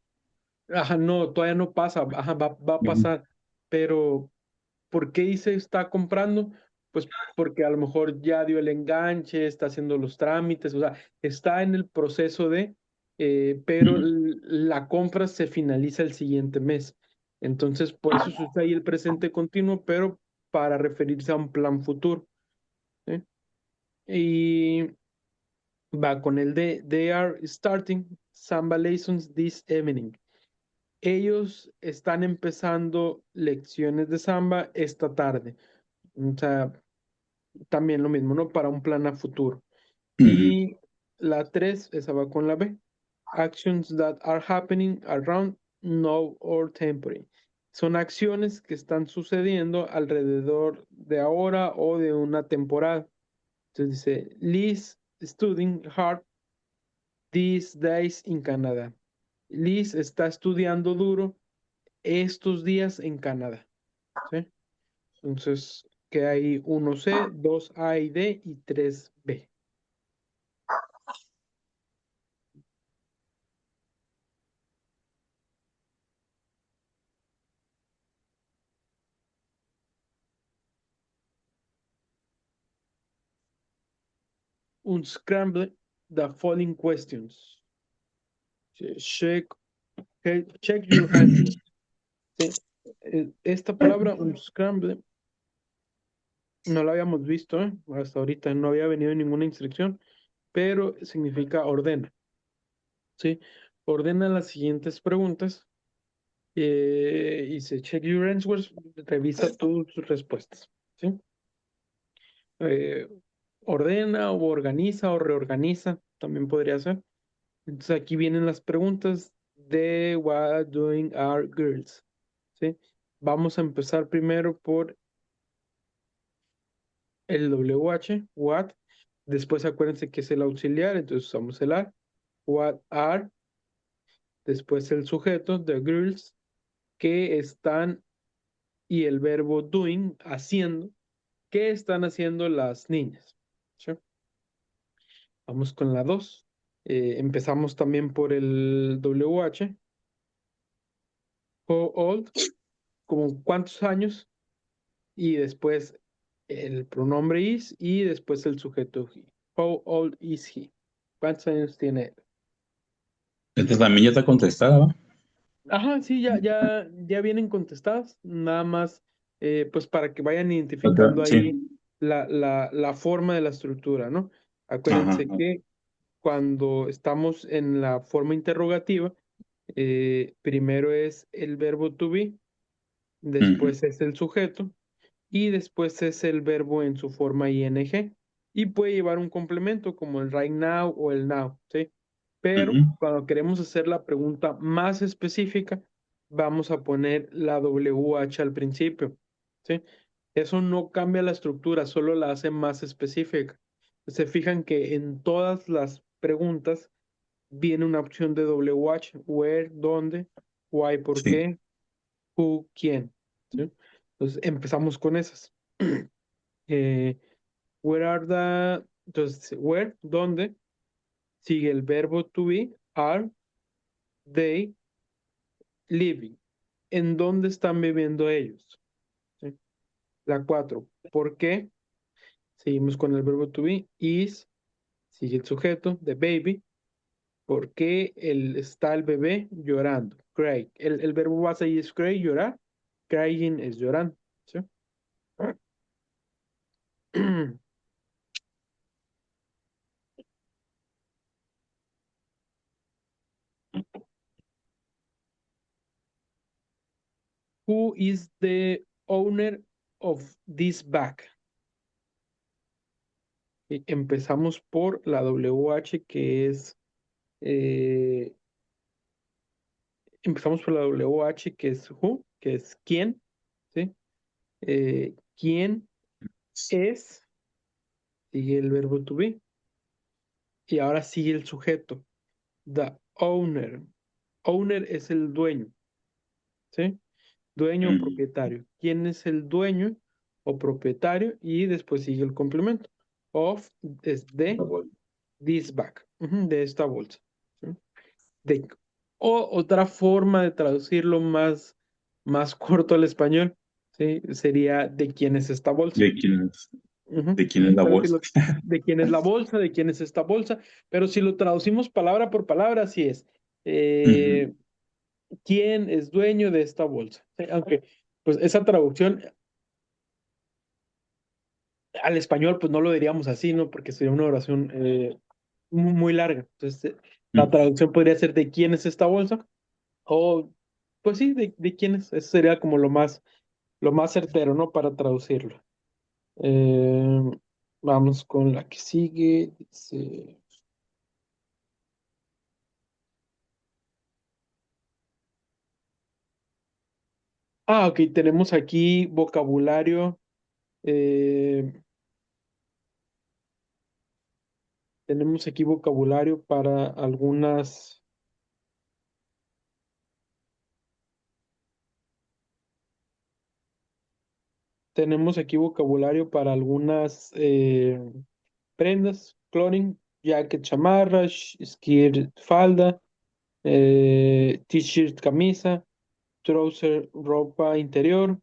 ajá, no, todavía no pasa, ajá, va a Ujú, pasar, pero ¿por qué dice está comprando? Pues porque a lo mejor ya dio el enganche, está haciendo los trámites, o sea, está en el proceso de, pero ujú, la compra se finaliza el siguiente mes. Entonces, por eso se usa ahí el presente continuo, pero para referirse a un plan futuro. ¿Sí? Y va con el de, they are starting Samba lessons this evening. Ellos están empezando lecciones de samba esta tarde. O sea, también lo mismo, ¿no? Para un plan a futuro. ujú, Y la 3 esa va con la B. Actions that are happening around now or temporary. Son acciones que están sucediendo alrededor de ahora o de una temporada. Entonces dice, Liz studying hard these days in Canada. Liz está estudiando duro estos días en Canadá. ¿Sí? Entonces, que hay 1C, 2A y D y 3B. Unscramble the following questions. Check, check your answers. ¿Sí? Esta palabra, unscramble, no la habíamos visto, ¿eh? Hasta ahorita no había venido ninguna instrucción, pero significa ordena. ¿Sí? ordena las siguientes preguntas y dice, check your answers, revisa tus respuestas, ¿sí? Eh, ordena o organiza o reorganiza, también podría ser. Entonces aquí vienen las preguntas de what doing our girls, ¿sí? Vamos a empezar primero por el WH, what. Después acuérdense que es el auxiliar, entonces usamos el are. What are, después el sujeto, the girls, que están, y el verbo doing, haciendo, ¿qué están haciendo las niñas? ¿Sí? Vamos con la 2. Empezamos también por el WH. How old, como cuántos años, y después el pronombre is, y después el sujeto he. How old is he? ¿Cuántos años tiene él? Esta también ya está contestada, ¿va? Ajá, sí, ya vienen contestadas, nada más, pues para que vayan Otra, identificando ahí sí. la forma de la estructura, ¿no? Ajá, Acuérdense ajá. que cuando estamos en la forma interrogativa, primero es el verbo to be, Ujú, después es el sujeto y después es el verbo en su forma ing y puede llevar un complemento como el right now o el now, ¿sí? Pero ujú. cuando queremos hacer la pregunta más específica, vamos a poner la WH al principio, ¿sí? Eso no cambia la estructura, solo la hace más específica. Se fijan que en todas las preguntas viene una opción de WH, where, dónde, why, por Sí. qué, who, quién, ¿sí? Entonces empezamos con esas. Eh, where are the, entonces, where, ¿dónde? Sigue el verbo to be, are they living. ¿En dónde están viviendo ellos? ¿Sí? La 4. ¿Por qué? Seguimos con el verbo to be, is, sigue el sujeto, the baby. ¿Por qué está el bebé llorando? Cry. El verbo base ahí es cry, llorar. Crying es llorando, ¿sí? Who is the owner of this bag? Y empezamos por la WH que es, eh, empezamos por la WH que es who, que es quién, ¿sí? ¿Quién es? Sigue el verbo to be. Y ahora sigue el sujeto, the owner. Owner es el dueño, ¿sí? Dueño o Ujú. propietario. ¿Quién es el dueño o propietario? Y después sigue el complemento. Of es de this bag, de esta bolsa. ¿Sí? De, o otra forma de traducirlo más corto al español, ¿sí? Sería de quién es esta bolsa. ¿De quién es, Ujú. de quién es la Pero si bolsa? de quién es la bolsa, de quién es esta bolsa, pero si lo traducimos palabra por palabra, así es. Ujú. Eh, ¿Quién es dueño de esta bolsa? Sí, aunque, pues esa traducción al español, pues no lo diríamos así, ¿no? Porque sería una oración muy larga. Entonces, la Ujú. traducción podría ser de quién es esta bolsa, o, pues sí, de quién es. Eso sería como lo más certero, ¿no? Para traducirlo. Eh, vamos con la que sigue. Dice, ok, tenemos aquí vocabulario. eh, tenemos aquí vocabulario para algunas. Tenemos aquí vocabulario para algunas prendas, clothing, jacket, chamarra, skirt, falda, t-shirt, camisa, trouser, ropa interior,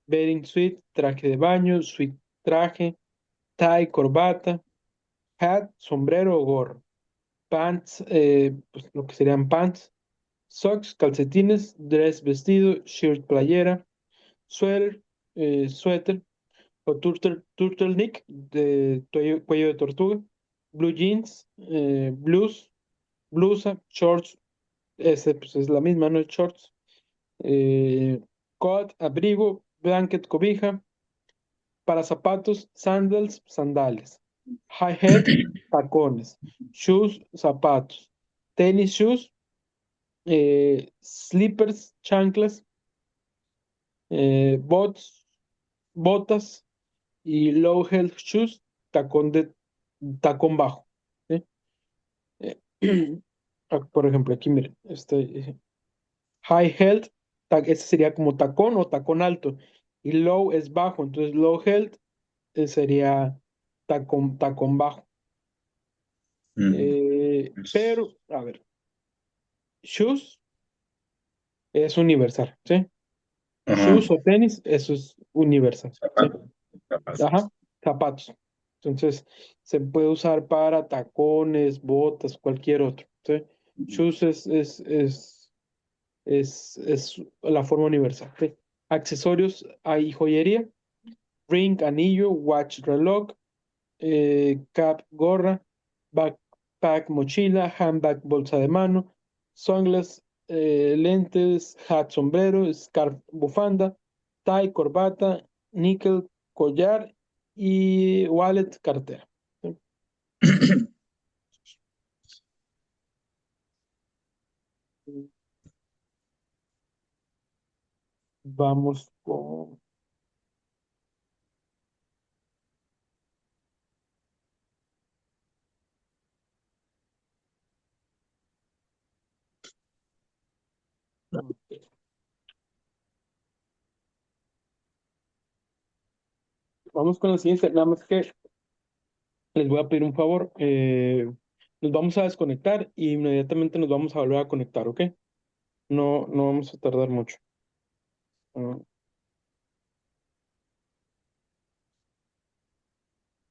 bathing suit, traje de baño, suite, traje, tie, corbata, hat, sombrero o gorro, pants, pues lo que serían pants, socks, calcetines, dress, vestido, shirt, playera, suéter, suéter, o turtleneck de cuello de tortuga, blue jeans, blues, blusa, shorts, Ese pues es la misma, ¿no? Shorts. Eh, Coat, abrigo, blanket, cobija. Para zapatos, sandals, sandales. High head, tacones. Shoes, zapatos. Tennis shoes, slippers, chanclas, botas y low heel shoes, tacón bajo. ¿Sí? Eh, por ejemplo, aquí miren, high heel, ese sería como tacón o tacón alto. Y low es bajo, entonces low heel sería tacón bajo. Mm, Pero, a ver, shoes es universal, ¿sí? Ajá. Shoes o tenis, eso es universal, ¿sí? Zapatos. Ajá, Zapatos. zapatos. Entonces, se puede usar para tacones, botas, cualquier otro, ¿sí? Shoes es la forma universal, ¿sí? Accesorios, hay joyería, ring, anillo, watch, reloj, cap, gorra, backpack, mochila, handbag, bolsa de mano, sunglass, lentes, hat, sombrero, scarf, bufanda, tie, corbata, níquel, collar y wallet, cartera. ¿Sí? Vamos con... Vamos con la siguiente, nada más que les voy a pedir un favor. Nos vamos a desconectar y inmediatamente nos vamos a volver a conectar, ¿ok? No, no vamos a tardar mucho. Ah,